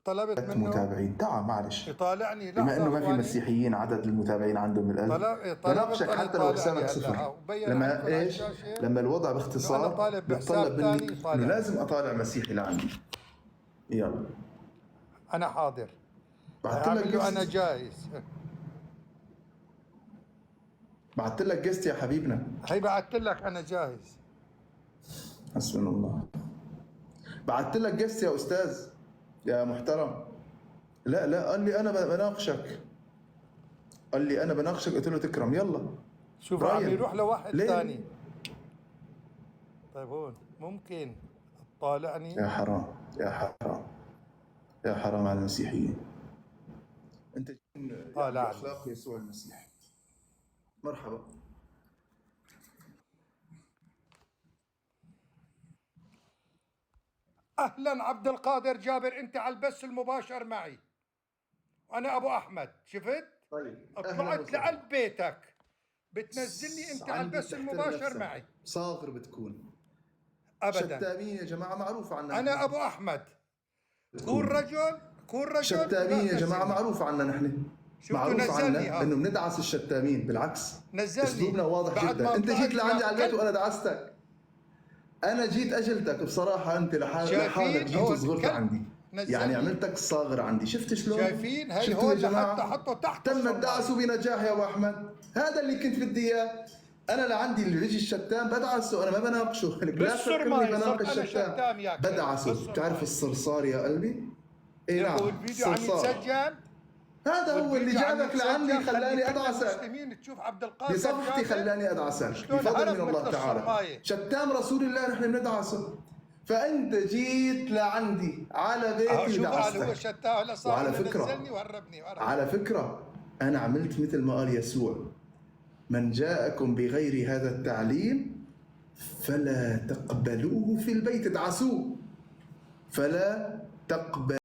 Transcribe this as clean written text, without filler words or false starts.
طلبت منه متابعين. تعال معلش، يطالعني بما لحظة انه ما في اخواني. مسيحيين عدد المتابعين عندهم من 1000، طلبت بناقشك انه حتى لو يطالعني حسابك هلا، صفر. وبين لما عندكم على ايش؟ الشاشة لما الوضع انه انا باختصار طالب بيتطلب بحساب ثاني مني انه يطالعني. لازم اطالع مسيحي لعندي. يلا انا حاضر. بعثت لك اعمل له انا جست، جاهز. بعثت لك جست يا حبيبنا. هي بعثت لك انا جاهز. حسبنا الله. بعثت لك جست يا استاذ يا محترم. لا لا، قال لي انا بناقشك، قال لي انا بناقشك، قلت له تكرم. يلا شوف عم براين يروح لواحد ليه؟ ثاني. طيب هون ممكن تطالعني. يا حرام يا حرام يا حرام على المسيحيين. انت يعني طالعني. باخلاق يسوع المسيح. مرحبا. اهلا عبد القادر جابر، انت على البث المباشر معي وانا ابو احمد. شفت؟ طيب طلعت لقلب بيتك بتنزلني انت على عندي البث تحترم المباشر نفسك. معي. صاغر بتكون. ابدا. شتامين يا جماعه، معروف عنا انا نحن. ابو احمد. كون رجل، كون رجل. شتامين يا جماعه، نزلني. معروف عنا نحن. شفتوا معروف نزلني عنا انه بندعس الشتامين، بالعكس نزلني اسلوبنا واضح بعد جدا. ما انت طلعت جيت لعندي يا على البيت كلب. وانا دعستك. انا جيت اجلتك بصراحه، انت لحالك جيت هون وصغرت كلب. عندي. نزلني. يعني عملتك صاغر عندي. شفت شلون؟ شايفين؟ هي شفتوا هون يا جماعه؟ لحتى حطوا تحت تم الصرماية. الدعس بنجاح يا ابو احمد. هذا اللي كنت بدي اياه. انا لعندي اللي بيجي الشتام بدعسه، انا ما بناقشه. لك لا تفكرني بالصرماية بناقش صرت انا الشتام، شتام يا كلب. بدعسه. بتعرف الصرصار يا قلبي؟ اي نعم، والفيديو عم الصرصار. يتسجل. هذا هو اللي والفيديو عم جابك لعندي، يتسجل. خلاني خلي كل ادعسك المسلمين تشوف عبد القادر بصفحتي، جابر خلاني ادعسك شلون بفضل هرب من الله مثل تعالى. الصرماية. شتام رسول الله نحن بندعسه. فانت جيت لعندي على بيتي شوف هو ودعستك. شتام هلا صار وعلى نزلني فكره، وهربني. على فكره انا عملت مثل ما قال يسوع: من جاءكم بغير هذا التعليم فلا تقبلوه في البيت. ادعسوه، فلا تقبل